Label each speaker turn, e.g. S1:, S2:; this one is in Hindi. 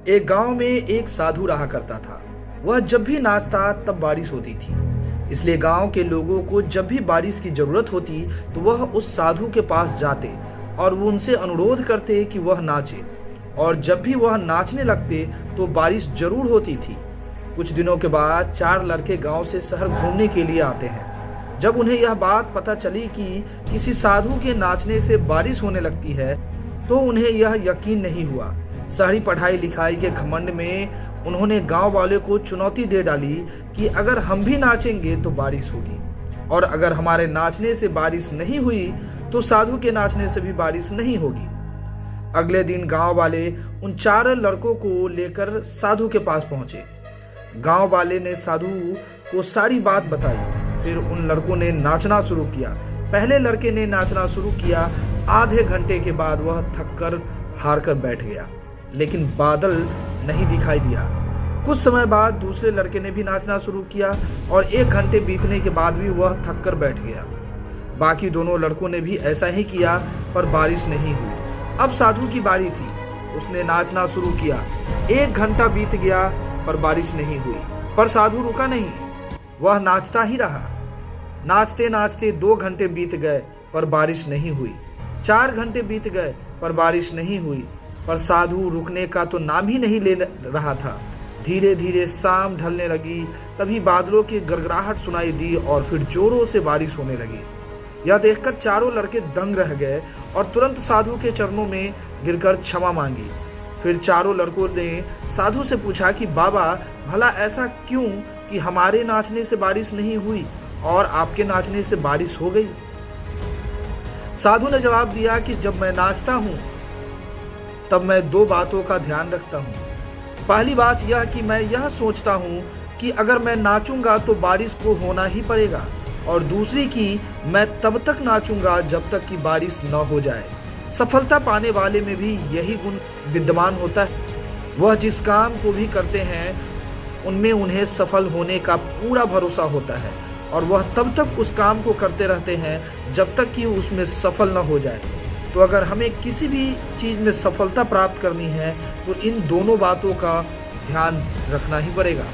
S1: एक गांव में एक साधु रहा करता था। वह जब भी नाचता तब बारिश होती थी। इसलिए गांव के लोगों को जब भी बारिश की जरूरत होती तो वह उस साधु के पास जाते और वो उनसे अनुरोध करते कि वह नाचे। और जब भी वह नाचने लगते तो बारिश जरूर होती थी। कुछ दिनों के बाद 4 लड़के गांव से शहर घूमने के लिए आते हैं। जब उन्हें यह बात पता चली कि किसी साधु के नाचने से बारिश होने लगती है तो उन्हें यह यकीन नहीं हुआ। शहरी पढ़ाई लिखाई के घमंड में उन्होंने गांव वाले को चुनौती दे डाली कि अगर हम भी नाचेंगे तो बारिश होगी, और अगर हमारे नाचने से बारिश नहीं हुई तो साधु के नाचने से भी बारिश नहीं होगी। अगले दिन गांव वाले उन 4 लड़कों को लेकर साधु के पास पहुंचे। गांव वाले ने साधु को सारी बात बताई। फिर उन लड़कों ने नाचना शुरू किया। पहले लड़के ने नाचना शुरू किया। आधे घंटे के बाद वह थककर हार कर बैठ गया, लेकिन बादल नहीं दिखाई दिया। कुछ समय बाद दूसरे लड़के ने भी नाचना शुरू किया और 1 घंटे बीतने के बाद भी वह थक कर बैठ गया। बाकी दोनों लड़कों ने भी ऐसा ही किया, पर बारिश नहीं हुई। अब साधु की बारी थी। उसने नाचना शुरू किया। 1 घंटा बीत गया पर बारिश नहीं हुई, पर साधु रुका नहीं। वह नाचता ही रहा। नाचते नाचते 2 घंटे बीत गए पर बारिश नहीं हुई। 4 घंटे बीत गए पर बारिश नहीं हुई, पर साधु रुकने का तो नाम ही नहीं ले रहा था। धीरे धीरे शाम ढलने लगी। तभी बादलों की गड़गड़ाहट सुनाई दी और फिर जोरों से बारिश होने लगी। यह देखकर चारों लड़के दंग रह गए और तुरंत साधु के चरणों में गिरकर क्षमा मांगी। फिर चारों लड़कों ने साधु से पूछा कि बाबा, भला ऐसा क्यों कि हमारे नाचने से बारिश नहीं हुई और आपके नाचने से बारिश हो गई? साधु ने जवाब दिया कि जब मैं नाचता हूँ तब मैं 2 बातों का ध्यान रखता हूँ। पहली बात यह कि मैं यह सोचता हूँ कि अगर मैं नाचूंगा तो बारिश को होना ही पड़ेगा, और दूसरी कि मैं तब तक नाचूंगा जब तक कि बारिश न हो जाए। सफलता पाने वाले में भी यही गुण विद्यमान होता है। वह जिस काम को भी करते हैं उनमें उन्हें सफल होने का पूरा भरोसा होता है, और वह तब तक उस काम को करते रहते हैं जब तक कि उसमें सफल न हो जाए। तो अगर हमें किसी भी चीज़ में सफलता प्राप्त करनी है तो इन दोनों बातों का ध्यान रखना ही पड़ेगा।